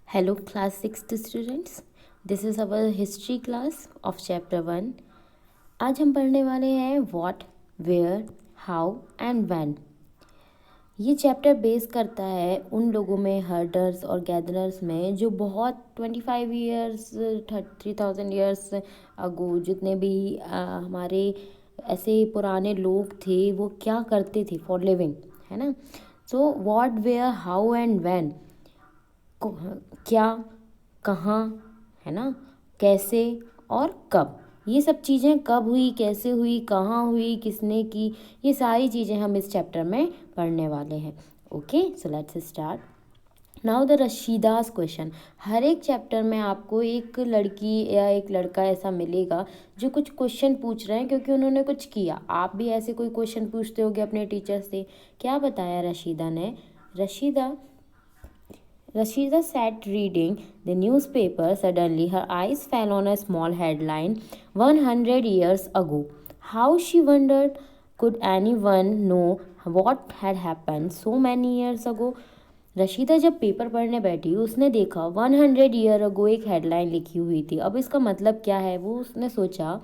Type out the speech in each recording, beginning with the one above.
Hello, class 6th students. This is our history class of chapter 1. आज हम पढ़ने वाले हैं what, where, how and when. ये चैप्टर बेस करता है उन लोगों में हर्डर्स और गैदरर्स में जो बहुत 25 ईयर्स 3000 ईयर्स अगो जितने भी हमारे ऐसे पुराने लोग थे वो क्या करते थे फॉर लिविंग, है ना। So what where how and when, क्या, कहाँ, है ना, कैसे और कब, ये सब चीज़ें कब हुई, कैसे हुई, कहाँ हुई, किसने की, ये सारी चीज़ें हम इस चैप्टर में पढ़ने वाले हैं। Okay, so let's start now the Rashida's question. हर एक चैप्टर में आपको एक लड़की या एक लड़का ऐसा मिलेगा जो कुछ क्वेश्चन पूछ रहे हैं क्योंकि उन्होंने कुछ किया। आप भी ऐसे कोई क्वेश्चन पूछते होगे अपने टीचर से। क्या बताया रशीदा ने? Rashida sat reading the newspaper. Suddenly, her eyes fell on a small headline 100 years ago. How, she wondered, could anyone know what had happened so many years ago? Rashida जब पेपर पढ़ने बैठी उसने देखा 100 ईयर अगो एक headline लिखी हुई थी। अब इसका मतलब क्या है वो उसने सोचा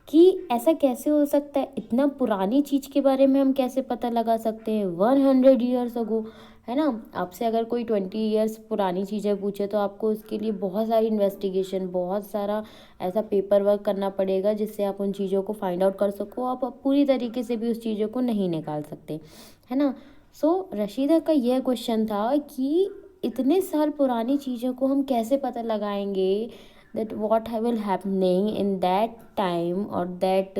कि ऐसा कैसे हो सकता है, इतना पुरानी चीज़ के बारे में हम कैसे पता लगा सकते हैं 100 ईयर्स अगो, है ना। आपसे अगर कोई 20 ईयर्स पुरानी चीज़ें पूछे तो आपको उसके लिए बहुत सारी इन्वेस्टिगेशन, बहुत सारा ऐसा पेपर वर्क करना पड़ेगा जिससे आप उन चीज़ों को फाइंड आउट कर सको। आप पूरी तरीके से भी उस चीज़ों को नहीं निकाल सकते, है ना। सो रशीदा का यह क्वेश्चन था कि इतने साल पुरानी चीज़ों को हम कैसे पता लगाएंगे, that what will happening in that time और दैट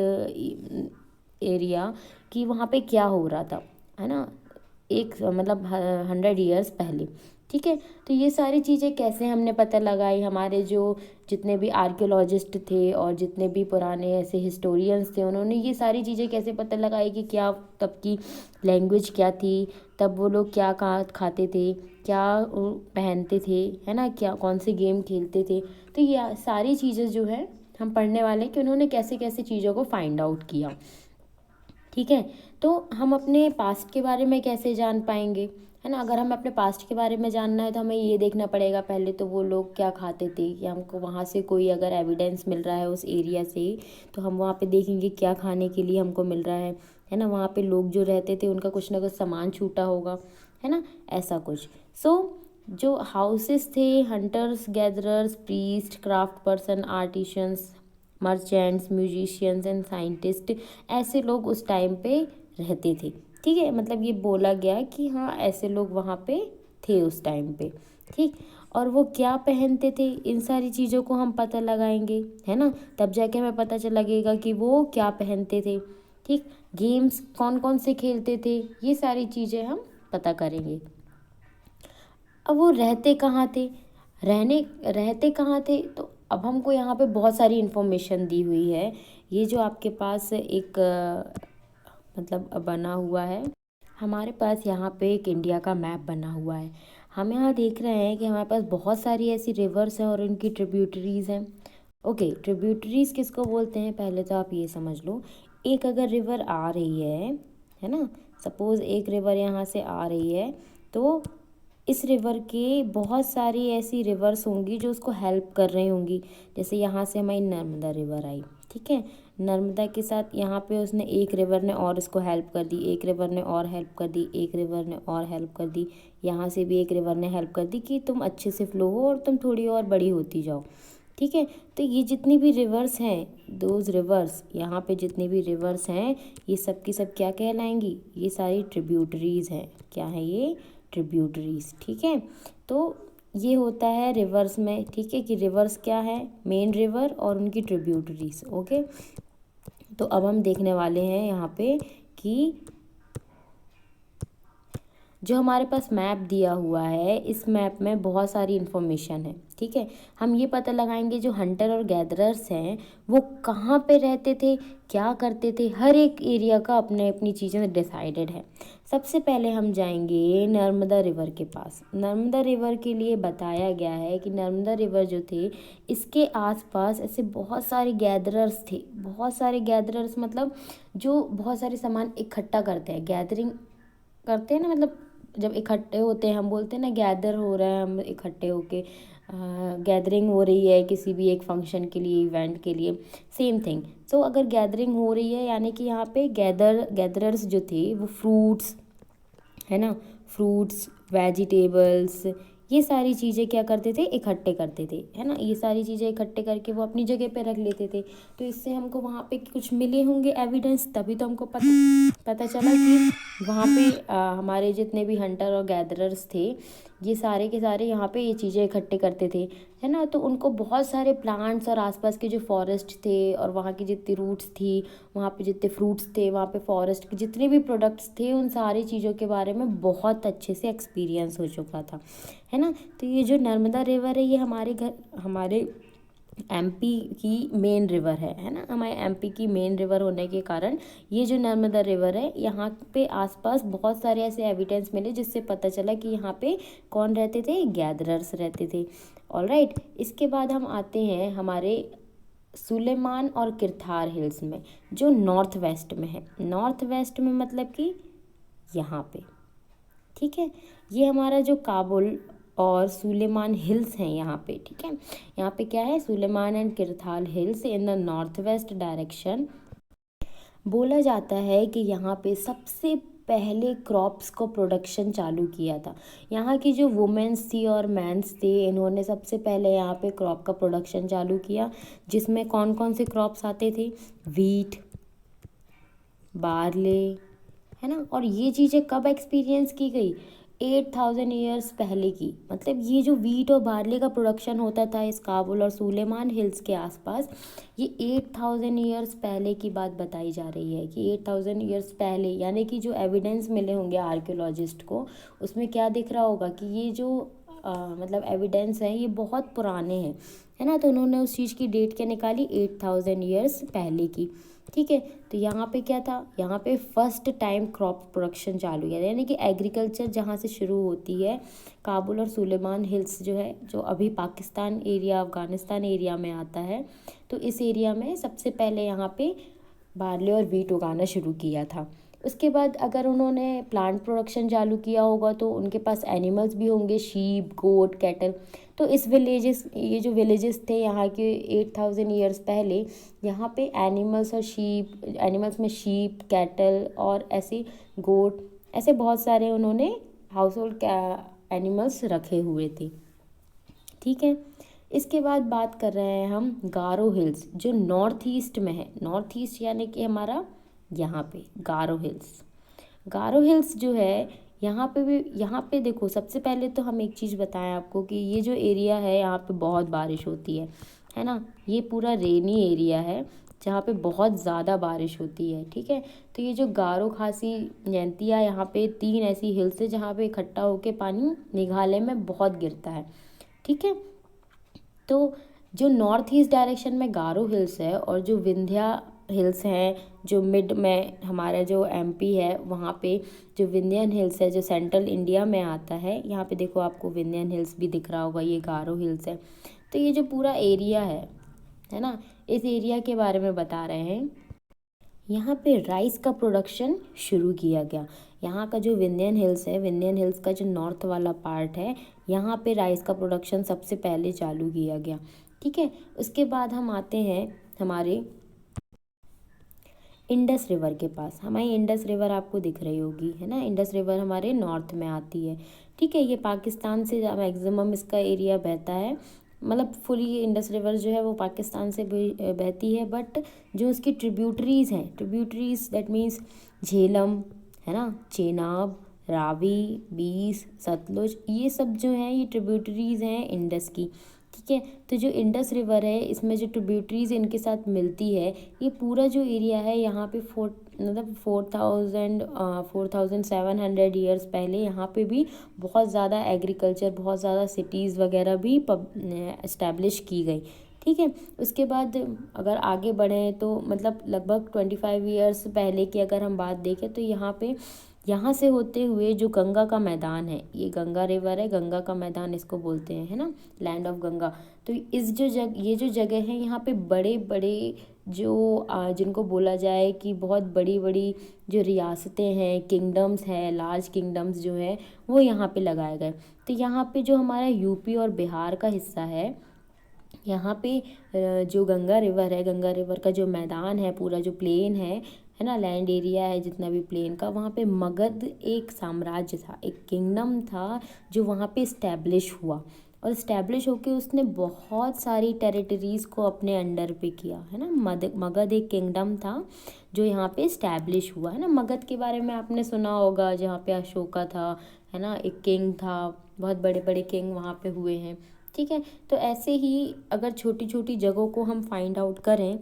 एरिया, कि वहाँ पे क्या हो रहा था, है ना, एक मतलब 100 ईयर्स पहले। ठीक है, तो ये सारी चीज़ें कैसे हमने पता लगाई, हमारे जो जितने भी आर्कियोलॉजिस्ट थे और जितने भी पुराने ऐसे हिस्टोरियंस थे उन्होंने ये सारी चीज़ें कैसे पता लगाई कि क्या तब की लैंग्वेज क्या थी, तब वो लोग क्या खाते थे, क्या पहनते थे, है ना, क्या कौन से गेम खेलते थे। तो ये सारी चीज़ें जो है हम पढ़ने वाले हैं कि उन्होंने कैसे कैसे चीज़ों को फाइंड आउट किया। ठीक है, तो हम अपने पास्ट के बारे में कैसे जान पाएंगे, है ना। अगर हमें अपने पास्ट के बारे में जानना है तो हमें ये देखना पड़ेगा पहले तो वो लोग क्या खाते थे, कि हमको वहाँ से कोई अगर एविडेंस मिल रहा है उस एरिया से तो हम वहाँ पे देखेंगे क्या खाने के लिए हमको मिल रहा है ना। वहाँ पे लोग जो रहते थे उनका कुछ ना कुछ सामान छूटा होगा, है ना, ऐसा कुछ। सो जो हाउसेस थे, hunters gatherers, priest, craft person, artisans, merchants, musicians and scientist, ऐसे लोग उस टाइम पे रहते थे। ठीक है, मतलब ये बोला गया कि हाँ ऐसे लोग वहाँ पे थे उस टाइम पे। ठीक, और वो क्या पहनते थे, इन सारी चीज़ों को हम पता लगाएंगे, है ना, तब जाके हमें पता चल लगेगा कि वो क्या पहनते थे। ठीक, गेम्स कौन कौन से खेलते थे, ये सारी चीज़ें हम पता करेंगे। अब वो रहते कहाँ थे, रहते कहाँ थे, तो अब हमको यहाँ पे बहुत सारी इन्फॉर्मेशन दी हुई है। ये जो आपके पास एक मतलब बना हुआ है, हमारे पास यहाँ पे एक इंडिया का मैप बना हुआ है। हम यहाँ देख रहे हैं कि हमारे पास बहुत सारी ऐसी रिवर्स हैं और उनकी ट्रिब्यूटरीज़ हैं। ओके, ट्रिब्यूटरीज़ किसको बोलते हैं पहले तो आप ये समझ लो। एक अगर रिवर आ रही है ना, सपोज़ एक रिवर यहाँ से आ रही है तो इस रिवर के बहुत सारी ऐसी रिवर्स होंगी जो उसको हेल्प कर रही होंगी। जैसे यहाँ से हमारी नर्मदा रिवर आई, ठीक है, नर्मदा के साथ यहाँ पे उसने एक रिवर ने और इसको हेल्प कर दी, एक रिवर ने और हेल्प कर दी, एक रिवर ने और हेल्प कर दी, यहाँ से भी एक रिवर ने हेल्प कर दी कि तुम अच्छे से फ्लो हो और तुम थोड़ी और बड़ी होती जाओ। ठीक है, तो ये जितनी भी रिवर्स हैं, दोज रिवर्स, यहाँ पे जितनी भी रिवर्स हैं ये सब की सब क्या कहलाएंगी, ये सारी ट्रिब्यूटरीज़ हैं। क्या है ये? ट्रिब्यूटरीज़। ठीक है, तो ये होता है रिवर्स में। ठीक है, कि रिवर्स क्या है, मेन रिवर और उनकी ट्रिब्यूटरीज। ओके, तो अब हम देखने वाले हैं यहाँ पे कि जो हमारे पास मैप दिया हुआ है इस मैप में बहुत सारी इन्फॉर्मेशन है। ठीक है, हम ये पता लगाएंगे जो हंटर और गैदरर्स हैं वो कहाँ पे रहते थे, क्या करते थे, हर एक एरिया का अपने अपनी चीज़ें डिसाइडेड है। सबसे पहले हम जाएंगे नर्मदा रिवर के पास। नर्मदा रिवर के लिए बताया गया है कि नर्मदा रिवर जो थे इसके आसपास ऐसे बहुत सारे गैदरर्स थे। बहुत सारे गैदरर्स मतलब जो बहुत सारे सामान इकट्ठा करते हैं, गैदरिंग करते हैं ना, मतलब जब इकट्ठे होते हैं हम बोलते हैं ना गैदर हो रहे हैं हम इकट्ठे होके, गैदरिंग हो रही है किसी भी एक फंक्शन के लिए, इवेंट के लिए, सेम थिंग। सो अगर गैदरिंग हो रही है यानी कि यहाँ पे गैदरर्स जो थे वो फ्रूट्स, है ना, फ्रूट्स, वेजिटेबल्स, ये सारी चीज़ें क्या करते थे, इकट्ठे करते थे, है ना, ये सारी चीज़ें इकट्ठे करके वो अपनी जगह पे रख लेते थे। तो इससे हमको वहाँ पे कुछ मिले होंगे एविडेंस, तभी तो हमको पता चला कि वहाँ पे हमारे जितने भी हंटर और गैदरर्स थे ये सारे के सारे यहाँ पे ये चीज़ें इकट्ठे करते थे, है ना। तो उनको बहुत सारे प्लांट्स और आसपास के जो फॉरेस्ट थे और वहाँ की जितनी रूट्स थी, वहाँ पे जितने फ्रूट्स थे, वहाँ पे फॉरेस्ट के जितने भी प्रोडक्ट्स थे, उन सारी चीज़ों के बारे में बहुत अच्छे से एक्सपीरियंस हो चुका था, है ना। तो ये जो नर्मदा रिवर है ये हमारे एमपी की मेन रिवर है ना, हमारे एमपी की मेन रिवर होने के कारण ये जो नर्मदा रिवर है यहाँ पे आसपास बहुत सारे ऐसे एविडेंस मिले जिससे पता चला कि यहाँ पे कौन रहते थे, गैदरर्स रहते थे। ऑलराइट, इसके बाद हम आते हैं हमारे सुलेमान और किरथार हिल्स में, जो नॉर्थ वेस्ट में है। नॉर्थ वेस्ट में मतलब कि यहाँ पे, ठीक है। ये हमारा जो काबुल और सुलेमान हिल्स हैं यहाँ पे, ठीक है। यहाँ पे क्या है, Sulaiman and Kirthar hills in the north west direction. बोला जाता है कि यहाँ पे सबसे पहले क्रॉप्स को प्रोडक्शन चालू किया था। यहाँ की जो वुमेन्स थी और मैंस थे, इन्होंने सबसे पहले यहाँ पे क्रॉप का प्रोडक्शन चालू किया, जिसमें कौन कौन से क्रॉप्स आते थे, वीट, बार्ले, है ना। और ये चीज़ें कब एक्सपीरियंस की गई, 8000 ईयर्स पहले की। मतलब ये जो वीट और बार्ले का प्रोडक्शन होता था इस काबुल और सुलेमान हिल्स के आसपास, ये 8000 ईयर्स पहले की बात बताई जा रही है कि 8000 ईयर्स पहले, यानी कि जो एविडेंस मिले होंगे आर्कियोलॉजिस्ट को, उसमें क्या दिख रहा होगा कि ये जो मतलब एविडेंस है ये बहुत पुराने हैं, है ना। तो उन्होंने उस चीज़ की डेट क्या निकाली, 8000 ईयर्स पहले की, ठीक है। तो यहाँ पे क्या था, यहाँ पे फर्स्ट टाइम क्रॉप प्रोडक्शन चालू किया, यानी कि एग्रीकल्चर जहाँ से शुरू होती है, काबुल और सुलेमान हिल्स जो है, जो अभी पाकिस्तान एरिया, अफ़गानिस्तान एरिया में आता है, तो इस एरिया में सबसे पहले यहाँ पे बार्ले और वीट उगाना शुरू किया था। उसके बाद अगर उन्होंने प्लांट प्रोडक्शन चालू किया होगा तो उनके पास एनिमल्स भी होंगे, शीप, गोट, कैटल। तो इस विलेजेस, ये जो विलेजेस थे यहाँ के 8000 ईयर्स पहले, यहाँ पे एनिमल्स और शीप, एनिमल्स में शीप, कैटल और ऐसे गोट, ऐसे बहुत सारे उन्होंने हाउस होल्ड एनिमल्स रखे हुए थे, ठीक है। इसके बाद बात कर रहे हैं हम गारो हिल्स, जो नॉर्थ ईस्ट में है। नॉर्थ ईस्ट यानी कि हमारा यहाँ पे गारो हिल्स। गारो हिल्स जो है यहाँ पे भी, यहाँ पे देखो सबसे पहले तो हम एक चीज़ बताएं आपको कि ये जो एरिया है यहाँ पे बहुत बारिश होती है ना। ये पूरा रेनी एरिया है जहाँ पे बहुत ज़्यादा बारिश होती है, ठीक है। तो ये जो गारो खासी जयंतिया, यहाँ पे 3 ऐसी हिल्स है जहाँ पे इकट्ठा होके पानी मेघालय में बहुत गिरता है, ठीक है। तो जो नॉर्थ ईस्ट डायरेक्शन में गारो हिल्स है और जो विंध्या हिल्स हैं, जो मिड में हमारा जो एमपी है, वहाँ पे जो विंध्यन हिल्स है जो सेंट्रल इंडिया में आता है, यहाँ पे देखो आपको विंध्यन हिल्स भी दिख रहा होगा, ये गारो हिल्स है। तो ये जो पूरा एरिया है ना, इस एरिया के बारे में बता रहे हैं। यहाँ पे राइस का प्रोडक्शन शुरू किया गया। यहाँ का जो विंध्यन हिल्स है, विंध्यन हिल्स का जो नॉर्थ वाला पार्ट है, यहाँ पे राइस का प्रोडक्शन सबसे पहले चालू किया गया, ठीक है। उसके बाद हम आते हैं हमारे इंडस रिवर के पास। हमारी इंडस रिवर आपको दिख रही होगी, है ना। इंडस रिवर हमारे नॉर्थ में आती है, ठीक है। ये पाकिस्तान से मैक्सिमम इसका एरिया बहता है, मतलब फुली इंडस रिवर जो है वो पाकिस्तान से बहती है, बट जो उसकी ट्रिब्यूटरीज़ हैं, ट्रिब्यूटरीज दैट मीन्स झेलम, है ना, चेनाब, रावी, बीस, सतलुज, ये सब जो हैं ये ट्रिब्यूटरीज़ हैं इंडस की, ठीक है। तो जो इंडस रिवर है इसमें जो ट्रिब्यूटरीज इनके साथ मिलती है, ये पूरा जो एरिया है यहाँ पे 4700 ईयर्स पहले यहाँ पे भी बहुत ज़्यादा एग्रीकल्चर, बहुत ज़्यादा सिटीज़ वगैरह भी इस्टेब्लिश की गई, ठीक है। उसके बाद अगर आगे बढ़ें तो मतलब लगभग 25 ईयर्स पहले की अगर हम बात देखें तो यहाँ पे यहाँ से होते हुए जो गंगा का मैदान है, ये गंगा रिवर है, गंगा का मैदान इसको बोलते हैं, है ना, लैंड ऑफ गंगा। तो इस ये जो जगह है, यहाँ पे बड़े बड़े जो जिनको बोला जाए कि बहुत बड़ी बड़ी जो रियासतें हैं, किंगडम्स हैं, लार्ज किंगडम्स जो है वो यहाँ पे लगाए गए। तो यहाँ पे जो हमारा यूपी और बिहार का हिस्सा है, यहाँ पे जो गंगा रिवर है, गंगा रिवर का जो मैदान है, पूरा जो प्लेन है ना, लैंड एरिया है जितना भी प्लेन का, वहाँ पे मगध एक साम्राज्य था, एक किंगडम था जो वहाँ पे इस्टेब्लिश हुआ। और इस्टेब्लिश होके उसने बहुत सारी टेरिटरीज़ को अपने अंडर पे किया, है ना। मगध एक किंगडम था जो यहाँ पे इस्टेब्लिश हुआ, है ना। मगध के बारे में आपने सुना होगा, जहाँ पे अशोका था, है ना, एक किंग था, बहुत बड़े बड़े किंग वहाँ पे हुए हैं, ठीक है। तो ऐसे ही अगर छोटी छोटी जगहों को हम फाइंड आउट करें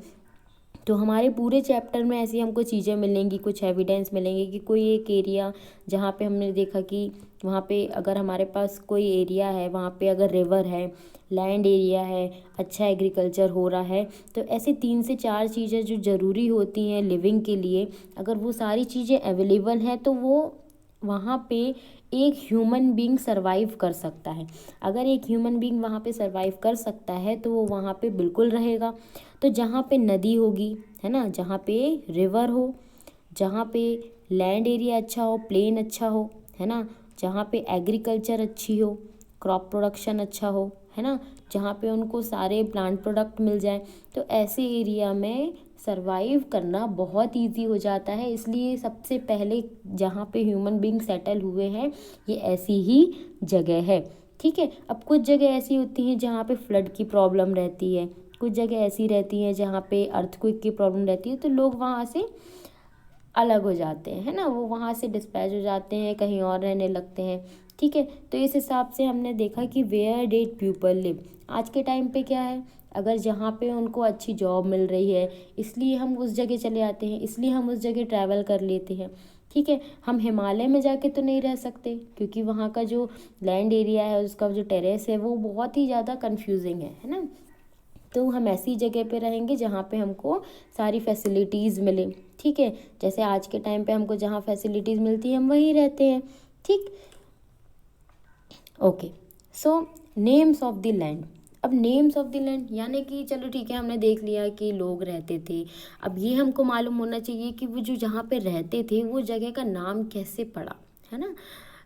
तो हमारे पूरे चैप्टर में ऐसी हमको चीज़ें मिलेंगी, कुछ एविडेंस मिलेंगे कि कोई एक एरिया जहाँ पे हमने देखा कि वहाँ पे अगर हमारे पास कोई एरिया है, वहाँ पे अगर रिवर है, लैंड एरिया है, अच्छा एग्रीकल्चर हो रहा है, तो ऐसे 3 से 4 चीज़ें जो ज़रूरी होती हैं लिविंग के लिए, अगर वो सारी चीज़ें अवेलेबल हैं तो वो वहाँ पे एक ह्यूमन बीइंग सरवाइव कर सकता है। अगर एक ह्यूमन बीइंग वहाँ पे सरवाइव कर सकता है तो वो वहाँ पे बिल्कुल रहेगा। तो जहाँ पे नदी होगी, है ना, जहाँ पे रिवर हो, जहाँ पे लैंड एरिया अच्छा हो, प्लेन अच्छा हो, है ना, जहाँ पे एग्रीकल्चर अच्छी हो, क्रॉप प्रोडक्शन अच्छा हो, है ना, जहाँ पे उनको सारे प्लांट प्रोडक्ट मिल जाए, तो ऐसे एरिया में सरवाइव करना बहुत इजी हो जाता है। इसलिए सबसे पहले जहाँ पे ह्यूमन बीइंग सेटल हुए हैं ये ऐसी ही जगह है, ठीक है। अब कुछ जगह ऐसी होती हैं जहाँ पे फ्लड की प्रॉब्लम रहती है, कुछ जगह ऐसी रहती हैं जहाँ पे अर्थक्वेक की प्रॉब्लम रहती है, तो लोग वहाँ से अलग हो जाते हैं, है ना, वो वहाँ से डिस्पैच हो जाते हैं, कहीं और रहने लगते हैं, ठीक है। तो इस हिसाब से हमने देखा कि वेयर डिड पीपल लिव। आज के टाइम पे क्या है, अगर जहाँ पे उनको अच्छी जॉब मिल रही है इसलिए हम उस जगह चले आते हैं, इसलिए हम उस जगह ट्रैवल कर लेते हैं, ठीक है। हम हिमालय में जाके तो नहीं रह सकते क्योंकि वहाँ का जो लैंड एरिया है, उसका जो टेरेस है वो बहुत ही ज़्यादा कन्फ्यूजिंग है ना। तो हम ऐसी जगह पे रहेंगे जहाँ पे हमको सारी फैसिलिटीज़ मिले, ठीक है। जैसे आज के टाइम पे हमको जहाँ फैसिलिटीज़ मिलती है हम वहीं रहते हैं, ठीक। Okay, so names of the land. अब नेम्स ऑफ द लैंड यानी कि चलो ठीक है, हमने देख लिया कि लोग रहते थे। अब ये हमको मालूम होना चाहिए कि वो जो जहाँ पे रहते थे वो जगह का नाम कैसे पड़ा, है ना,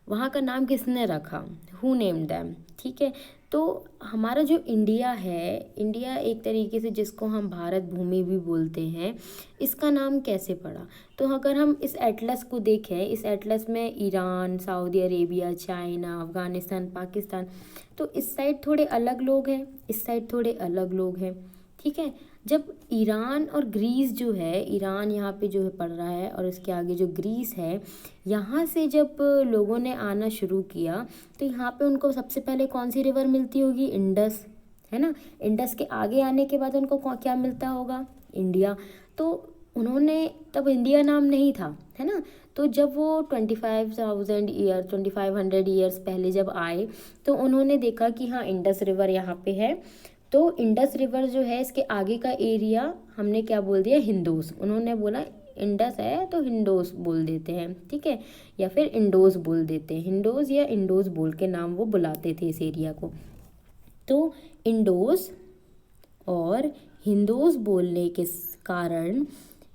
वहाँ का नाम किसने रखा, हु नेम्ड दैम, ठीक है। तो हमारा जो इंडिया है, इंडिया एक तरीके से जिसको हम भारत भूमि भी बोलते हैं, इसका नाम कैसे पड़ा। तो अगर हम इस एटलस को देखें, इस एटलस में Iran, Saudi Arabia, China, Afghanistan, Pakistan, तो इस साइड थोड़े अलग लोग हैं, इस साइड थोड़े अलग लोग हैं, ठीक है। जब ईरान और ग्रीस जो है, ईरान यहाँ पे जो है पड़ रहा है और इसके आगे जो ग्रीस है, यहाँ से जब लोगों ने आना शुरू किया तो यहाँ पे उनको सबसे पहले कौन सी रिवर मिलती होगी, इंडस, है ना। इंडस के आगे आने के बाद उनको क्या मिलता होगा, इंडिया। तो उन्होंने तब इंडिया नाम नहीं था, है ना। तो जब वो 2500 ईयर्स पहले जब आए तो उन्होंने देखा कि हाँ इंडस रिवर यहाँ पे है। तो इंडस रिवर जो है इसके आगे का एरिया हमने क्या बोल दिया, हिंदूस। उन्होंने बोला इंडस है तो हिंडोस बोल देते हैं, ठीक है, या फिर इंडोस बोल देते हैं, हिंडोस या इंडोस बोल के नाम वो बुलाते थे इस एरिया को। तो इंडोस और हिंदोस बोलने के कारण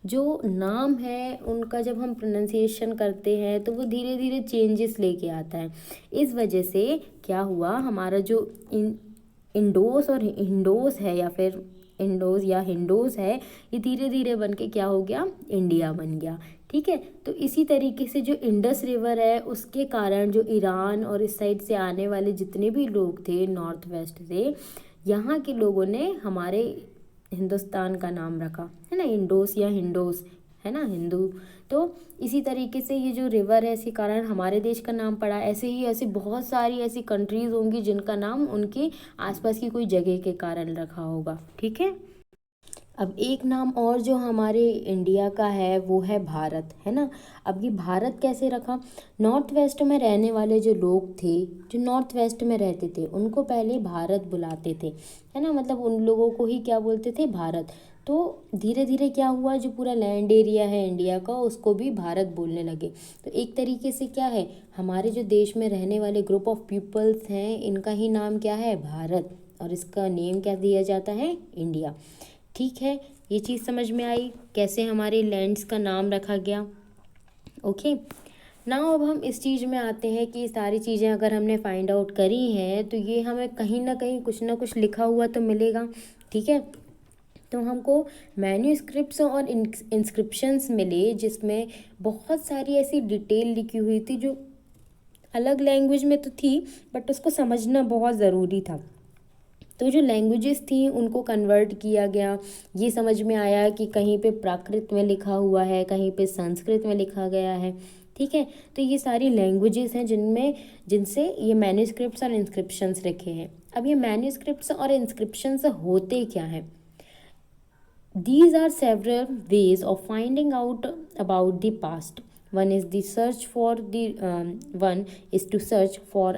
जो नाम है उनका जब हम प्रोनाउंसिएशन करते हैं तो वो धीरे धीरे चेंजेस लेके आता है। इस वजह से क्या हुआ, हमारा जो इंडोस और हिंडोस है या फिर इंडोस या हिंडोस है, ये धीरे धीरे बन के क्या हो गया, इंडिया बन गया, ठीक है। तो इसी तरीके से जो इंडस रिवर है उसके कारण जो ईरान और इस साइड से आने वाले जितने भी लोग थे नॉर्थ वेस्ट से, यहाँ के लोगों ने हमारे हिंदुस्तान का नाम रखा, है ना, इंडोस या हिंडोस, है ना, हिंदू। तो इसी तरीके से ये जो रिवर है इसी कारण हमारे देश का नाम पड़ा। ऐसे ही ऐसी बहुत सारी ऐसी कंट्रीज़ होंगी जिनका नाम उनके आसपास की कोई जगह के कारण रखा होगा, ठीक है। अब एक नाम और जो हमारे इंडिया का है वो है भारत, है ना। अब ये भारत कैसे रखा, नॉर्थ वेस्ट में रहने वाले जो लोग थे, जो नॉर्थ वेस्ट में रहते थे, उनको पहले भारत बुलाते थे, है ना, मतलब उन लोगों को ही क्या बोलते थे, भारत। तो धीरे धीरे क्या हुआ, जो पूरा लैंड एरिया है इंडिया का उसको भी भारत बोलने लगे। तो एक तरीके से क्या है, हमारे जो देश में रहने वाले ग्रुप ऑफ पीपल्स हैं इनका ही नाम क्या है, भारत, और इसका नेम क्या दिया जाता है, इंडिया। ठीक है, ये चीज़ समझ में आई कैसे हमारे लैंड्स का नाम रखा गया। ओके, नाउ अब हम इस चीज़ में आते हैं कि सारी चीज़ें अगर हमने फाइंड आउट करी हैं तो ये हमें कहीं ना कुछ लिखा हुआ तो मिलेगा। ठीक है, तो हमको मैन्यूस्क्रिप्ट्स और इंस्क्रिप्शंस मिले जिसमें बहुत सारी ऐसी डिटेल लिखी हुई थी जो अलग लैंग्वेज में तो थी बट उसको समझना बहुत ज़रूरी था। तो जो लैंग्वेजेस थी उनको कन्वर्ट किया गया। ये समझ में आया कि कहीं पे प्राकृत में लिखा हुआ है, कहीं पे संस्कृत में लिखा गया है। ठीक है, तो ये सारी लैंग्वेजेस हैं जिनसे ये मैन्यूस्क्रिप्ट्स और इंस्क्रिप्शंस रखे हैं। अब ये मैन्यूस्क्रिप्ट्स और इंस्क्रिप्शंस होते क्या हैं? These are several ways of finding out about the past. One is to search for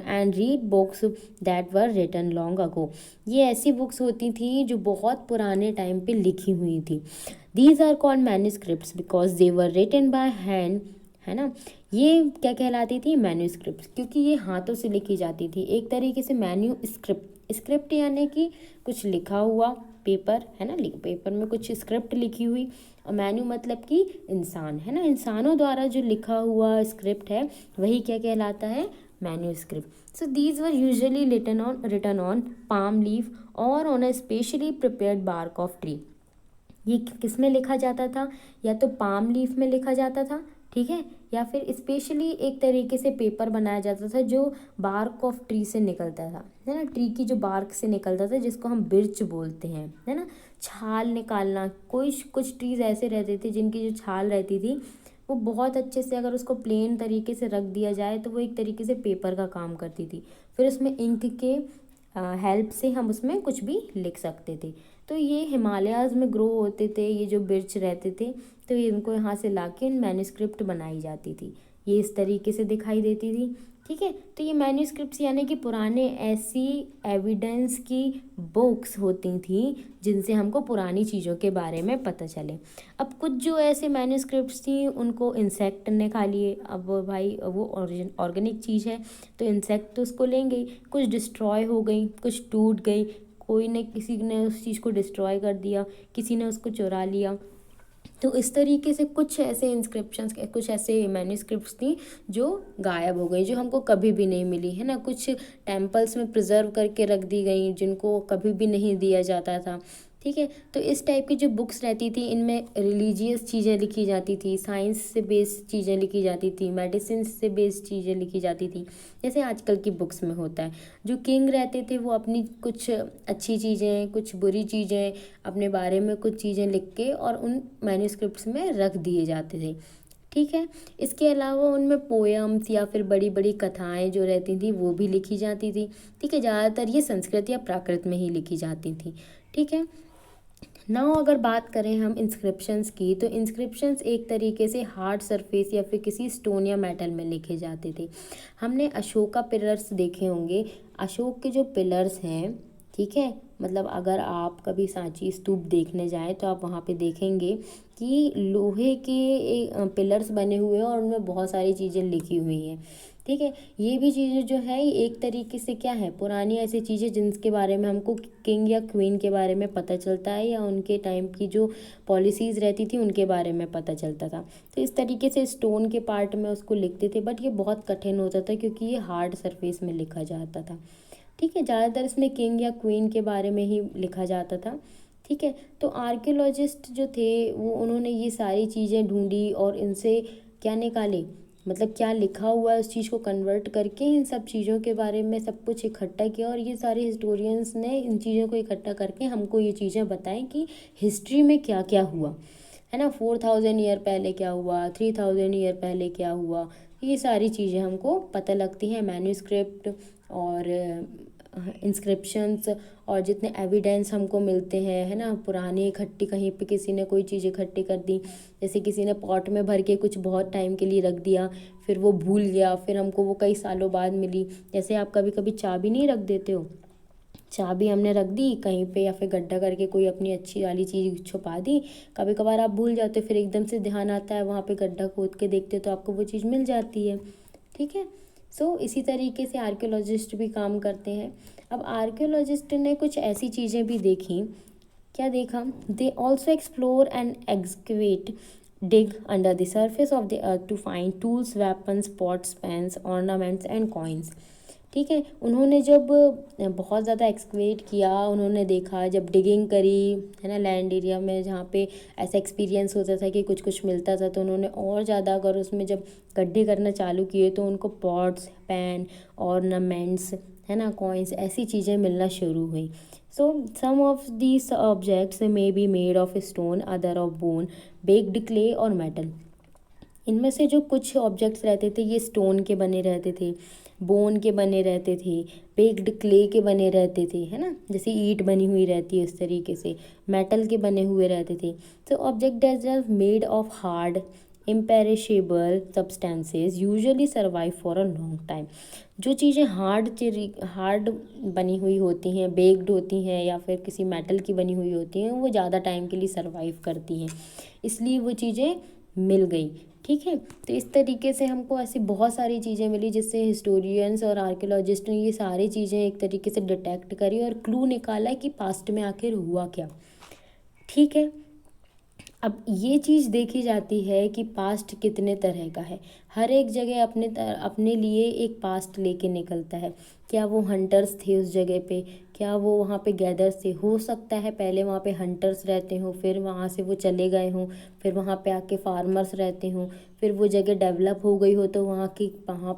and read books that were written long ago. ये ऐसी बुक्स होती थी जो बहुत पुराने टाइम पे लिखी हुई थी। These are called manuscripts because they were written by hand, है ना। ये क्या कहलाती थी, मैन्यूस्क्रिप्ट, क्योंकि ये हाथों से लिखी जाती थी। एक तरीके से स्क्रिप्ट यानी कि कुछ लिखा हुआ पेपर, है ना, पेपर में कुछ स्क्रिप्ट लिखी हुई, और मैन्यू मतलब कि इंसान, है ना, इंसानों द्वारा जो लिखा हुआ स्क्रिप्ट है वही क्या कहलाता है, manuscript. So these were usually written on palm leaf और on a specially prepared bark of tree. ये किस में लिखा जाता था, या तो पाम लीफ में लिखा जाता था, ठीक है, या फिर स्पेशली एक तरीके से पेपर बनाया जाता था जो बार्क ऑफ ट्री से निकलता था, है ना, ट्री की जो बार्क से निकलता था जिसको हम बिर्च बोलते हैं, है ना, छाल निकालना। कुछ ट्रीज ऐसे रहते थे जिनकी जो छाल रहती थी वो बहुत अच्छे से, अगर उसको प्लेन तरीके से रख दिया जाए तो वो एक तरीके से पेपर का काम करती थी। फिर उसमें इंक के हेल्प से हम उसमें कुछ भी लिख सकते थे। तो ये हिमालयाज़ में ग्रो होते थे ये जो बिर्च रहते थे, तो इनको यहाँ से लाके मैन्यूस्क्रिप्ट बनाई जाती थी। ये इस तरीके से दिखाई देती थी। ठीक है, तो ये मैन्यूस्क्रिप्ट्स यानी कि पुराने ऐसी एविडेंस की बुक्स होती थी जिनसे हमको पुरानी चीज़ों के बारे में पता चले। अब कुछ जो ऐसे मैन्यूस्क्रिप्ट्स थी उनको इंसेक्ट ने खा लिए। अब भाई वो ऑर्गेनिक चीज़ है तो इंसेक्ट तो उसको लेंगे ही। कुछ डिस्ट्रॉय हो गई, कुछ टूट गई, कोई ने किसी ने उस चीज़ को डिस्ट्रॉय कर दिया, किसी ने उसको चुरा लिया। तो इस तरीके से कुछ ऐसे इंस्क्रिप्शंस, कुछ ऐसे मैन्यूस्क्रिप्ट्स थी जो गायब हो गई, जो हमको कभी भी नहीं मिली, है ना। कुछ टेम्पल्स में प्रिजर्व करके रख दी गई जिनको कभी भी नहीं दिया जाता था। ठीक है, तो इस टाइप की जो बुक्स रहती थी इनमें रिलीजियस चीज़ें लिखी जाती थी, साइंस से बेस्ड चीज़ें लिखी जाती थी, मेडिसिन से बेस्ड चीज़ें लिखी जाती थी, जैसे आजकल की बुक्स में होता है। जो किंग रहते थे वो अपनी कुछ अच्छी चीज़ें, कुछ बुरी चीज़ें, अपने बारे में कुछ चीज़ें लिख के और उन मैन्यूस्क्रिप्ट्स में रख दिए जाते थे। ठीक है, इसके अलावा उनमें पोएम्स या फिर बड़ी बड़ी कथाएं जो रहती थी वो भी लिखी जाती थी। ठीक है, ज़्यादातर ये संस्कृत या प्राकृत में ही लिखी जाती थी। ठीक है, नाउ अगर बात करें हम इंस्क्रिप्शंस की, तो इंस्क्रिप्शंस एक तरीके से हार्ड सरफेस या फिर किसी स्टोन या मेटल में लिखे जाते थे। हमने अशोका पिलर्स देखे होंगे। अशोक के जो पिलर्स हैं, ठीक है, मतलब अगर आप कभी सांची स्तूप देखने जाएं तो आप वहाँ पे देखेंगे कि लोहे के पिलर्स बने हुए हैं और उनमें बहुत सारी चीज़ें लिखी हुई हैं। ठीक है, ये भी चीज़ें जो है एक तरीके से क्या है, पुरानी ऐसी चीज़ें जिनके बारे में हमको किंग या क्वीन के बारे में पता चलता है या उनके टाइम की जो पॉलिसीज़ रहती थी उनके बारे में पता चलता था। तो इस तरीके से स्टोन के पार्ट में उसको लिखते थे, बट ये बहुत कठिन होता था क्योंकि ये हार्ड सरफेस में लिखा जाता था। ठीक है, ज़्यादातर इसमें किंग या क्वीन के बारे में ही लिखा जाता था। ठीक है, तो आर्कियोलॉजिस्ट जो थे वो उन्होंने ये सारी चीज़ें ढूंढी और इनसे क्या निकाले, मतलब क्या लिखा हुआ है उस चीज़ को कन्वर्ट करके इन सब चीज़ों के बारे में सब कुछ इकट्ठा किया, और ये सारे हिस्टोरियंस ने इन चीज़ों को इकट्ठा करके हमको ये चीज़ें बताएं कि हिस्ट्री में क्या क्या हुआ, है ना, 4000 ईयर पहले क्या हुआ, 3000 ईयर पहले क्या हुआ। ये सारी चीज़ें हमको पता लगती हैं मैन्यूस्क्रिप्ट और इंस्क्रिप्शंस और जितने एविडेंस हमको मिलते हैं, है ना, पुरानी इकट्ठी, कहीं पे किसी ने कोई चीज़ इकट्ठी कर दी, जैसे किसी ने पॉट में भर के कुछ बहुत टाइम के लिए रख दिया, फिर वो भूल गया, फिर हमको वो कई सालों बाद मिली। जैसे आप कभी कभी चाबी नहीं रख देते हो, चाबी हमने रख दी कहीं पे या फिर गड्ढा करके कोई अपनी अच्छी वाली चीज़ छुपा दी, कभी कभार आप भूल जाते हो, फिर एकदम से ध्यान आता है वहाँ पे गड्ढा खोद के देखते हो तो आपको वो चीज़ मिल जाती है। ठीक है। सो इसी तरीके से आर्कियोलॉजिस्ट भी काम करते हैं। अब आर्कियोलॉजिस्ट ने कुछ ऐसी चीज़ें भी देखी, क्या देखा, they also explore and excavate dig under the surface of the earth to find tools, weapons, pots, pens, ornaments and coins. ठीक है। उन्होंने जब बहुत ज़्यादा एक्सकवेट किया, उन्होंने देखा, जब डिगिंग करी है ना लैंड एरिया में जहाँ पे ऐसा एक्सपीरियंस होता था कि कुछ कुछ मिलता था, तो उन्होंने और ज़्यादा अगर उसमें जब गड्ढे करना चालू किए तो उनको पॉट्स, पैन, ऑर्नामेंट्स है ना, कॉइन्स, ऐसी चीज़ें मिलना शुरू हुई। So some of these objects may be made of stone, other of bone, baked clay और मेटल। इनमें से जो कुछ ऑब्जेक्ट्स रहते थे ये स्टोन के बने रहते थे, बोन के बने रहते थे, बेक्ड क्ले के बने रहते थे, है ना, जैसे ईंट बनी हुई रहती है उस तरीके से, मेटल के बने हुए रहते थे। तो object that are made of hard imperishable substances usually survive for a long time. जो चीज़ें हार्ड बनी हुई होती हैं, बेक्ड होती हैं या फिर किसी मेटल की बनी हुई होती हैं, वो ज़्यादा टाइम के लिए सर्वाइव करती हैं, इसलिए वो चीज़ें मिल गई। ठीक है। तो इस तरीके से हमको ऐसी बहुत सारी चीज़ें मिली जिससे हिस्टोरियंस और आर्कियोलॉजिस्ट ने ये सारी चीज़ें एक तरीके से डिटेक्ट करी और क्लू निकाला कि पास्ट में आखिर हुआ क्या। ठीक है। अब ये चीज़ देखी जाती है कि पास्ट कितने तरह का है, हर एक जगह अपने लिए एक पास्ट लेके निकलता है। क्या वो हंटर्स थे उस जगह पे, क्या वो वहाँ पे गैदर्स थे, हो सकता है पहले वहाँ पे हंटर्स रहते हों, फिर वहाँ से वो चले गए हों, फिर वहाँ पे आके फार्मर्स रहते हों, फिर वो जगह डेवलप हो गई हो तो वहाँ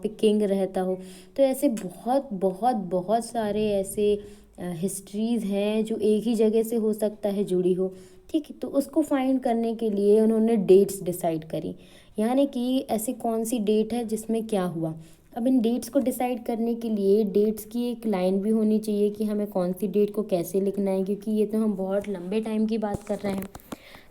पे किंग रहता हो। तो ऐसे बहुत बहुत बहुत सारे ऐसे हिस्ट्रीज़ हैं जो एक ही जगह से हो सकता है जुड़ी हो। ठीक है। तो उसको फाइंड करने के लिए उन्होंने डेट्स डिसाइड करी, यानी कि ऐसी कौन सी डेट है जिसमें क्या हुआ। अब इन डेट्स को डिसाइड करने के लिए डेट्स की एक लाइन भी होनी चाहिए कि हमें कौन सी डेट को कैसे लिखना है, क्योंकि ये तो हम बहुत लंबे टाइम की बात कर रहे हैं।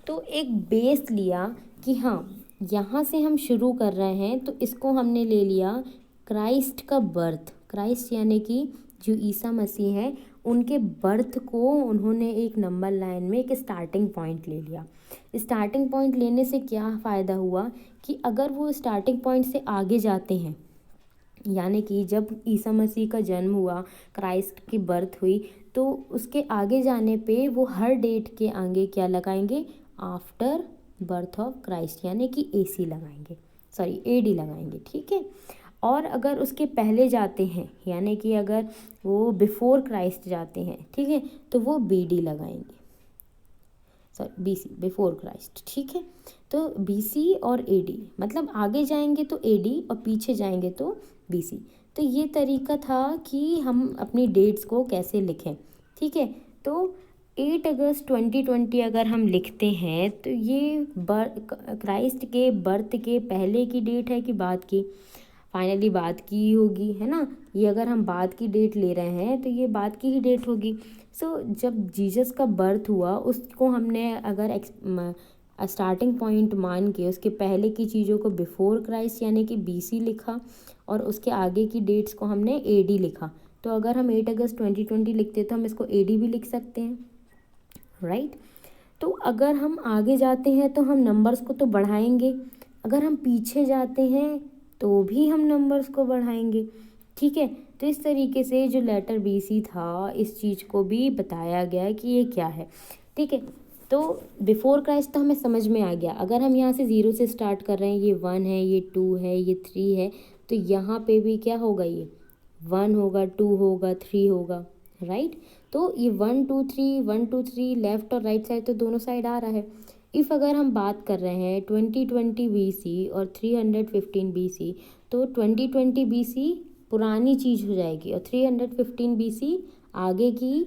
तो एक बेस लिया कि हाँ यहाँ से हम शुरू कर रहे हैं, तो इसको हमने ले लिया क्राइस्ट का बर्थ। क्राइस्ट यानी कि जो ईसा मसीह हैं उनके बर्थ को उन्होंने एक नंबर लाइन में एक स्टार्टिंग पॉइंट ले लिया। स्टार्टिंग पॉइंट लेने से क्या फ़ायदा हुआ कि अगर वो स्टार्टिंग पॉइंट से आगे जाते हैं, यानी कि जब ईसा मसीह का जन्म हुआ, क्राइस्ट की बर्थ हुई, तो उसके आगे जाने पे वो हर डेट के आगे क्या लगाएंगे, आफ्टर बर्थ ऑफ क्राइस्ट, यानी कि एसी लगाएंगे, सॉरी एडी लगाएंगे। ठीक है। और अगर उसके पहले जाते हैं, यानी कि अगर वो बिफोर क्राइस्ट जाते हैं, ठीक है, तो वो बीडी लगाएंगे, सॉरी बीसी, बिफोर क्राइस्ट। ठीक है। तो बीसी और एडी, मतलब आगे जाएंगे तो एडी और पीछे जाएंगे तो बीसी। तो ये तरीका था कि हम अपनी डेट्स को कैसे लिखें। ठीक है। तो 8 अगस्त 2020 अगर हम लिखते हैं तो ये क्राइस्ट के बर्थ के पहले की डेट है कि बाद की, फाइनली बाद की ही होगी, है ना। ये अगर हम बाद की डेट ले रहे हैं तो ये बाद की ही डेट होगी। सो जब जीसस का बर्थ हुआ उसको हमने अगर स्टार्टिंग पॉइंट मान के उसके पहले की चीज़ों को बिफोर क्राइस्ट यानी कि बीसी लिखा और उसके आगे की डेट्स को हमने एडी लिखा। तो अगर हम 8 अगस्त 2020 लिखते तो हम इसको एडी भी लिख सकते हैं, राइट। तो अगर हम आगे जाते हैं तो हम नंबर्स को तो बढ़ाएंगे, अगर हम पीछे जाते हैं तो भी हम नंबर्स को बढ़ाएंगे। ठीक है। तो इस तरीके से जो लेटर बीसी था इस चीज़ को भी बताया गया कि ये क्या है। ठीक है। तो बिफोर क्राइस्ट तो हमें समझ में आ गया, अगर हम यहाँ से 0 से स्टार्ट कर रहे हैं, ये 1 है, ये 2 है, ये 3 है, तो यहाँ पे भी क्या होगा, ये 1 होगा, 2 होगा, 3 होगा, राइट। तो ये 1 2 3 1 2 3 लेफ्ट और राइट साइड तो दोनों साइड आ रहा है। इफ़ अगर हम बात कर रहे हैं 2020 BC और 315 BC, तो 2020 BC पुरानी चीज़ हो जाएगी और 315 BC आगे की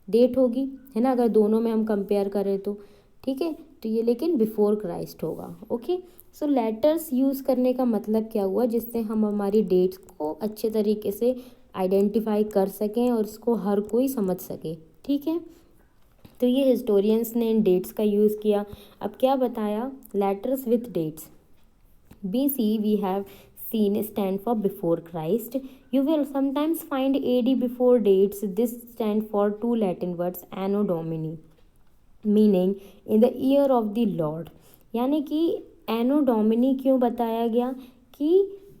डेट होगी, है ना, अगर दोनों में हम कंपेयर करें तो। ठीक है। तो ये लेकिन बिफोर क्राइस्ट होगा। ओके। सो लेटर्स यूज़ करने का मतलब क्या हुआ, जिससे हम हमारी डेट्स को अच्छे तरीके से आइडेंटिफाई कर सकें और इसको हर कोई समझ सके। ठीक है। तो ये हिस्टोरियंस ने इन डेट्स का यूज़ किया। अब क्या बताया, letters with dates. BC we have seen stand for before Christ. You will sometimes find AD before dates. This stand for two Latin words Anno Domini, meaning in the year of the Lord. यानी कि एनो Duminy क्यों बताया गया कि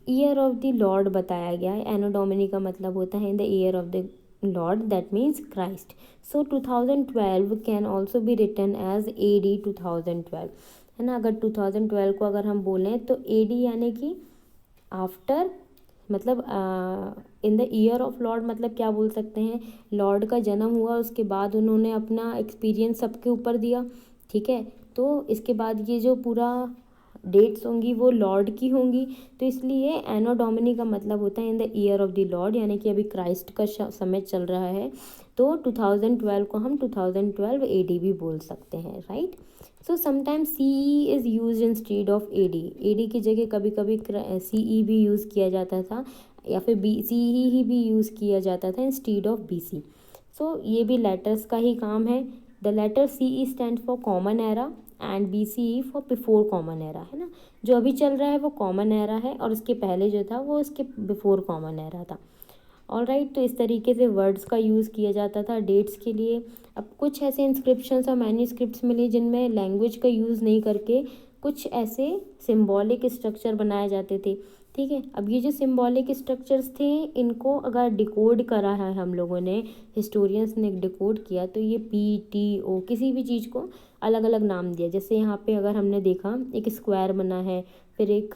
year of the Lord बताया गया है। एनो Duminy का मतलब होता है in the year of the lord, that means Christ. So 2012 can also be written as AD 2012, है ना। अगर 2012 को अगर हम बोलें तो AD यानी कि आफ्टर, मतलब इन द ईयर ऑफ लॉर्ड मतलब क्या बोल सकते हैं, लॉर्ड का जन्म हुआ उसके बाद उन्होंने अपना एक्सपीरियंस सबके ऊपर दिया, ठीक है। तो इसके बाद ये जो पूरा डेट्स होंगी वो लॉर्ड की होंगी, तो इसलिए एनो डोमिनी का मतलब होता है in the year of the Lord, यानी कि अभी क्राइस्ट का समय चल रहा है, तो 2012 को हम 2012 AD भी बोल सकते हैं, right. So sometimes CE is use instead of AD की जगह कभी कभी CE भी यूज़ किया जाता था, या फिर BCE ही भी यूज़ किया जाता था इंस्टेड ऑफ BC। सो ये भी लेटर्स का ही काम है। The letter CE stand for common era and BCE for before common era, है ना। जो अभी चल रहा है वो कॉमन एरा है और उसके पहले जो था वो उसके बिफोर कॉमन एरा था। ऑल राइट, तो इस तरीके से वर्ड्स का यूज़ किया जाता था डेट्स के लिए। अब कुछ ऐसे इंस्क्रिप्शंस और मैन्यूस्क्रिप्ट्स मिले जिनमें लैंग्वेज का यूज़ नहीं करके कुछ ऐसे सिंबॉलिक स्ट्रक्चर बनाए जाते थे, ठीक है। अब ये जो सिंबॉलिक स्ट्रक्चर्स थे इनको अगर डिकोड करा है हम लोगों ने, हिस्टोरियंस ने डिकोड किया, तो ये PTO किसी भी चीज़ को अलग अलग नाम दिया। जैसे यहाँ पे अगर हमने देखा एक स्क्वायर बना है, फिर एक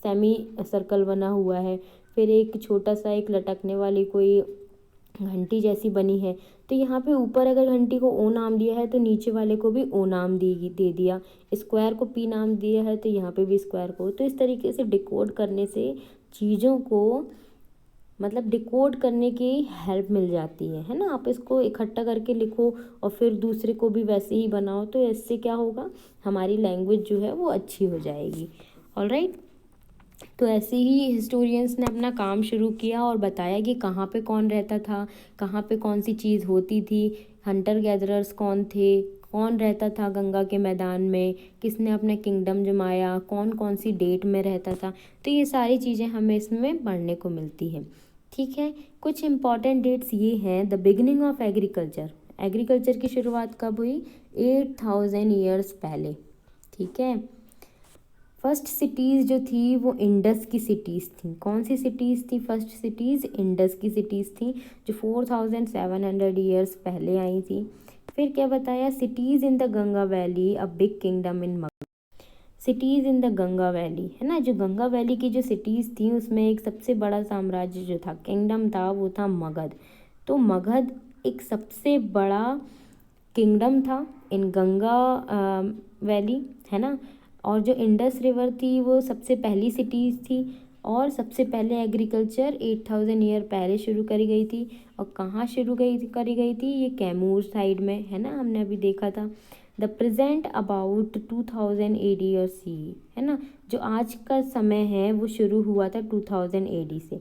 सेमी सर्कल बना हुआ है, फिर एक छोटा सा एक लटकने वाली कोई घंटी जैसी बनी है, तो यहाँ पे ऊपर अगर घंटी को O नाम दिया है तो नीचे वाले को भी O नाम दे दिया, स्क्वायर को P नाम दिया है तो यहाँ पे भी स्क्वायर को। तो इस तरीके से डिकोड करने से चीज़ों को मतलब डिकोड करने की हेल्प मिल जाती है ना। आप इसको इकट्ठा करके लिखो और फिर दूसरे को भी वैसे ही बनाओ, तो इससे क्या होगा, हमारी लैंग्वेज जो है वो अच्छी हो जाएगी। ऑलराइट, तो ऐसे ही हिस्टोरियंस ने अपना काम शुरू किया और बताया कि कहाँ पे कौन रहता था, कहाँ पे कौन सी चीज़ होती थी, हंटर गैदरर्स कौन थे, कौन रहता था गंगा के मैदान में, किसने अपना किंगडम जमाया, कौन कौन सी डेट में रहता था। तो ये सारी चीज़ें हमें इसमें पढ़ने को मिलती है, ठीक है। कुछ इम्पॉर्टेंट डेट्स ये हैं। The beginning of agriculture, agriculture की शुरुआत कब हुई, 8000 ईयर्स पहले, ठीक है। फर्स्ट सिटीज़ जो थी वो इंडस की सिटीज़ थी। कौन सी सिटीज़ थी फर्स्ट सिटीज़, इंडस की सिटीज़ थी, जो 4700 ईयर्स पहले आई थी। फिर क्या बताया, cities in the Ganga valley a big kingdom in Magadh. Cities in the Ganga valley, है ना, जो गंगा वैली की जो सिटीज़ थी उसमें एक सबसे बड़ा साम्राज्य जो था, किंगडम था, वो था मगध। तो मगध एक सबसे बड़ा किंगडम था इन गंगा वैली, है ना। और जो इंडस रिवर थी वो सबसे पहली सिटीज़ थी और सबसे पहले एग्रीकल्चर 8000 ईयर पहले शुरू करी गई थी। और कहाँ करी गई थी, ये कैमूर साइड में, है ना, हमने अभी देखा था। द प्रेजेंट अबाउट 2000 AD और CE, है ना, जो आज का समय है वो शुरू हुआ था 2000 AD से।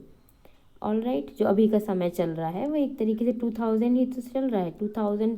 ऑल राइट, जो अभी का समय चल रहा है वो एक तरीके से 2000 ही तो चल रहा है, 2000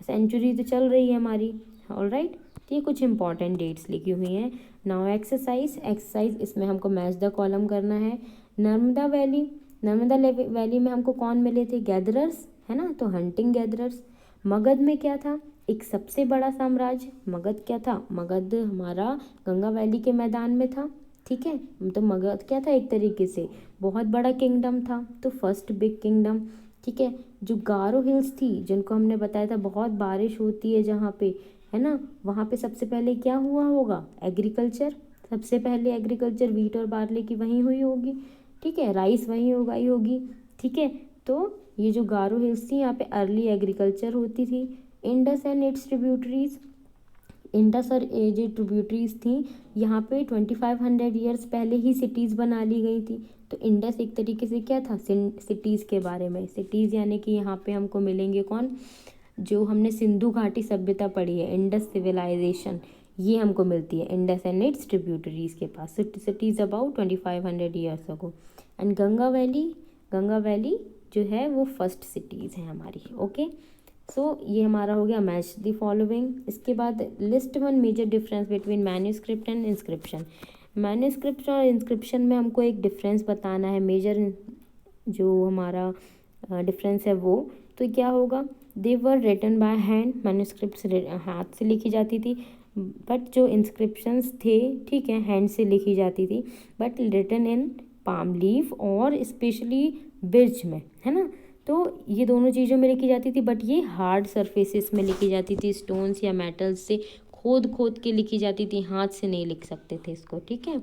सेंचुरी तो चल रही है हमारी। ऑल राइट, तो ये कुछ इंपॉर्टेंट डेट्स लिखी हुई हैं। नाउ एक्सरसाइज इसमें हमको मैच द कॉलम करना है। नर्मदा वैली में हमको कौन मिले थे, गैदरर्स, है ना, तो हंटिंग गैदरर्स। मगध में क्या था, एक सबसे बड़ा साम्राज्य। मगध क्या था, मगध हमारा गंगा वैली के मैदान में था, ठीक है। तो मगध क्या था, एक तरीके से बहुत बड़ा किंगडम था, तो फर्स्ट बिग किंगडम, ठीक है। जो गारो हिल्स थी जिनको हमने बताया था बहुत बारिश होती है जहाँ पे, है ना, वहाँ पे सबसे पहले क्या हुआ होगा, एग्रीकल्चर। सबसे पहले एग्रीकल्चर व्हीट और बार्ले की वहीं हुई होगी, ठीक है, राइस वहीं उगाई होगी, ठीक है। तो ये जो गारो हिल्स थी यहाँ पे अर्ली एग्रीकल्चर होती थी। Indus and its tributaries, Indus और ये जो ट्रिब्यूटरीज थी यहाँ पे 2500 ईयर्स पहले ही सिटीज़ बना ली गई थी। तो इंडस एक तरीके से क्या था, सिटीज़ के बारे में। सिटीज़ यानी कि यहाँ पे हमको मिलेंगे कौन, जो हमने सिंधु घाटी सभ्यता पढ़ी है, इंडस सिविलाइजेशन, ये हमको मिलती है इंडस एंड इट्स ट्रिब्यूटरीज के पास। Cities about 2500 years ago. And Ganga valley जो है वो फर्स्ट सिटीज़ है हमारी, ओके। सो ये हमारा हो गया मैच द फॉलोइंग। इसके बाद list one major difference between manuscript and inscription. Manuscript और इंस्क्रिप्शन में हमको एक डिफरेंस बताना है, मेजर जो हमारा डिफरेंस है वो। तो क्या होगा, they were written by hand, manuscripts हाथ से लिखी जाती थी, बट जो इंस्क्रिप्शंस थे, ठीक है, हैंड से लिखी जाती थी, but written in palm leaf और स्पेशली बिर्च में, है ना। तो ये दोनों चीज़ों में लिखी जाती थी, बट ये हार्ड सरफेसेस में लिखी जाती थी, स्टोन्स या मेटल्स से खोद खोद के लिखी जाती थी, हाथ से नहीं लिख सकते थे इसको, ठीक है।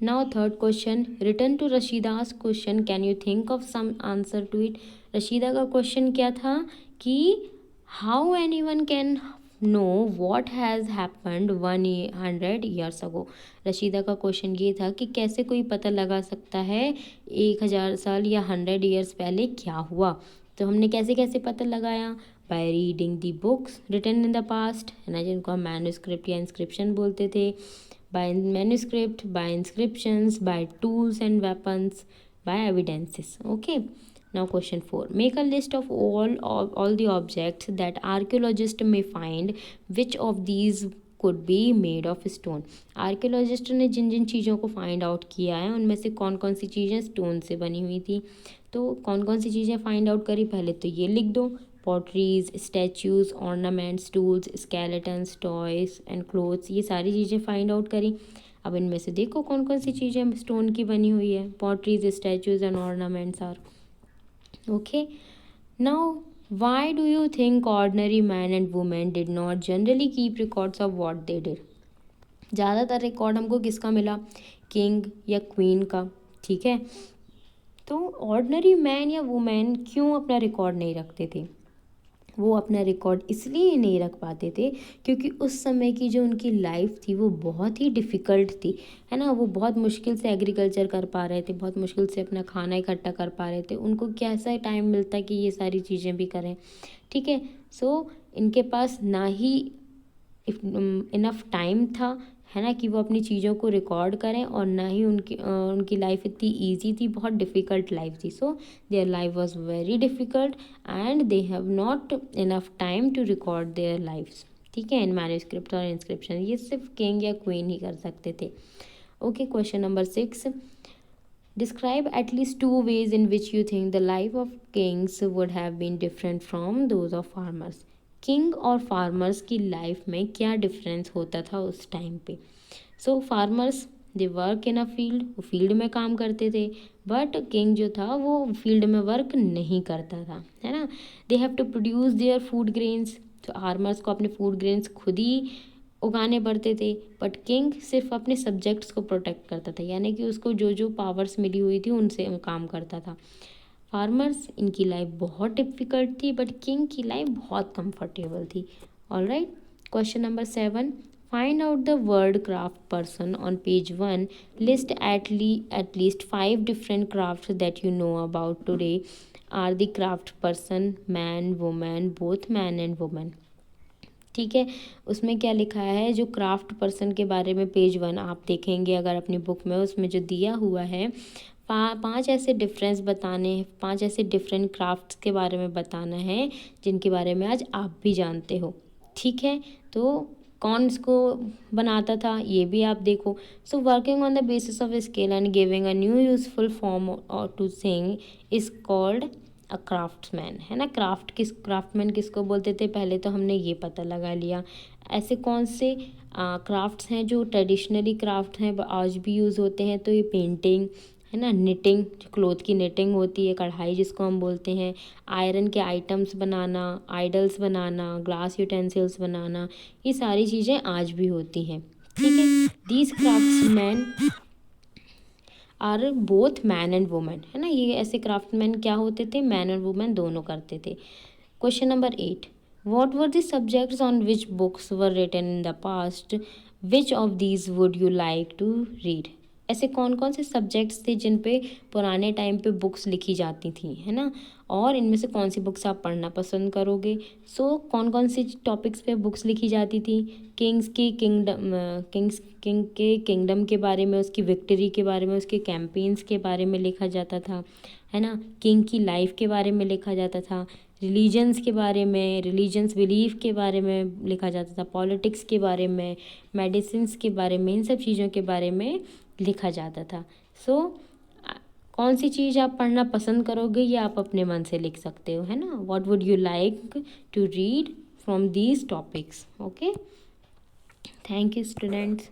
Now third question, return to Rashida's question, can you think of some answer to it. Rashida का क्वेश्चन क्या था कि how anyone can know what has happened 100 years ago। रशीदा का क्वेश्चन ये था कि कैसे कोई पता लगा सकता है 1000 साल या 100 years पहले क्या हुआ। तो हमने कैसे कैसे पता लगाया, by reading the books written in the past, है ना, जिनको हम मैन्युस्क्रिप्ट या इंस्क्रिप्शन बोलते थे, by manuscript, by inscriptions, by tools and weapons, by evidences. Okay. Now question 4. Make a list of all the objects that archaeologists may find. Which of these could be made of stone। Archaeologist ने जिन जिन चीज़ों को find out किया है उनमें से कौन कौन सी चीज़ें स्टोन से बनी हुई थी। तो कौन कौन सी चीज़ें फाइंड आउट करी, पहले तो ये लिख दो, potteries, statues, ornaments, tools, skeletons, toys and clothes, ये सारी चीज़ें फाइंड आउट करी। अब इनमें से देखो कौन कौन सी चीज़ें स्टोन की बनी हुई है, potteries, statues and ornaments are okay. Now why do you think ordinary men and women did not generally keep records of what they did। ज़्यादातर रिकॉर्ड हमको किसका मिला, किंग या क्वीन का, ठीक है। तो ऑर्डिनरी मैन या वुमेन क्यों अपना रिकॉर्ड नहीं रखते थे, वो अपना रिकॉर्ड इसलिए नहीं रख पाते थे क्योंकि उस समय की जो उनकी लाइफ थी वो बहुत ही डिफ़िकल्ट थी, है ना। वो बहुत मुश्किल से एग्रीकल्चर कर पा रहे थे, बहुत मुश्किल से अपना खाना इकट्ठा कर पा रहे थे, उनको कैसा टाइम मिलता कि ये सारी चीज़ें भी करें, ठीक है। सो इनके पास ना ही इनफ टाइम था, है ना, कि वो अपनी चीज़ों को रिकॉर्ड करें, और ना ही उनकी लाइफ इतनी ईजी थी, बहुत डिफ़िकल्ट लाइफ थी। So their life was very difficult and they have not enough time to record their lifes, ठीक है, इन मैन्युस्क्रिप्ट और इंस्क्रिप्शन। ये सिर्फ किंग या क्वीन ही कर सकते थे। Okay, question number 6, describe at least 2 ways in which you think the life of kings would have been different from those of farmers। King और फार्मर्स की लाइफ में क्या डिफरेंस होता था उस टाइम पे। So farmers they work in a field, वो field में काम करते थे, बट किंग जो था वो फील्ड में वर्क नहीं करता था, है ना। They have to produce their food grains, तो फार्मर्स को अपने फूड ग्रेन्स खुद ही उगाने पड़ते थे, बट किंग सिर्फ अपने सब्जेक्ट्स को प्रोटेक्ट करता था, यानी कि उसको जो जो पावर्स मिली हुई थी उनसे काम करता था। फार्मर्स इनकी लाइफ बहुत डिफ़िकल्ट थी, बट किंग की लाइफ बहुत कंफर्टेबल थी। Alright, question number 7, find out the word craft person on page 1, list at least 5 different craft that you know about today. Are the craft person man, women, both man and women, ठीक है। उसमें क्या लिखा है, जो craft person के बारे में पेज 1 आप देखेंगे अगर अपनी बुक में, उसमें जो दिया हुआ है 5 ऐसे डिफरेंस बताने हैं, 5 ऐसे डिफरेंट क्राफ्ट्स के बारे में बताना है जिनके बारे में आज आप भी जानते हो, ठीक है। तो कौन इसको बनाता था ये भी आप देखो। So working on the basis of scale and giving a new useful form और to sing is called a craftsman, है ना। क्राफ्टमैन किसको बोलते थे, पहले तो हमने ये पता लगा लिया। ऐसे कौन से क्राफ्ट्स हैं जो ट्रेडिशनली क्राफ्ट हैं आज भी यूज़ होते हैं, तो ये पेंटिंग, है ना, निटिंग, जो क्लोथ की निटिंग होती है, कढ़ाई जिसको हम बोलते हैं, आयरन के आइटम्स बनाना, आइडल्स बनाना, ग्लास यूटेंसिल्स बनाना, ये सारी चीज़ें आज भी होती हैं, ठीक है। These craftsman are both man and women, है ना। ये ऐसे क्राफ्टमैन क्या होते थे, मैन और वुमेन दोनों करते थे। Question number 8, what were the subjects on which books were written in the past, which of these would you like to read. ऐसे कौन कौन से सब्जेक्ट्स थे जिन पे पुराने टाइम पे बुक्स लिखी जाती थी, है ना, और इनमें से कौन सी बुक्स आप पढ़ना पसंद करोगे। सो कौन कौन सी टॉपिक्स पे बुक्स लिखी जाती थी, किंग के किंगडम के बारे में, उसकी विक्ट्री के बारे में, उसके कैंपेन्स के बारे में लिखा जाता था, है ना। किंग की लाइफ के बारे में लिखा जाता था, रिलीजन्स के बारे में, रिलीजन्स बिलीफ के बारे में लिखा जाता था, पॉलिटिक्स के बारे में, मेडिसिन्स के बारे में, इन सब चीज़ों के बारे में लिखा जाता था। सो कौन सी चीज़ आप पढ़ना पसंद करोगे ये आप अपने मन से लिख सकते हो, है ना। What would you like to read from these topics. Okay, thank you students.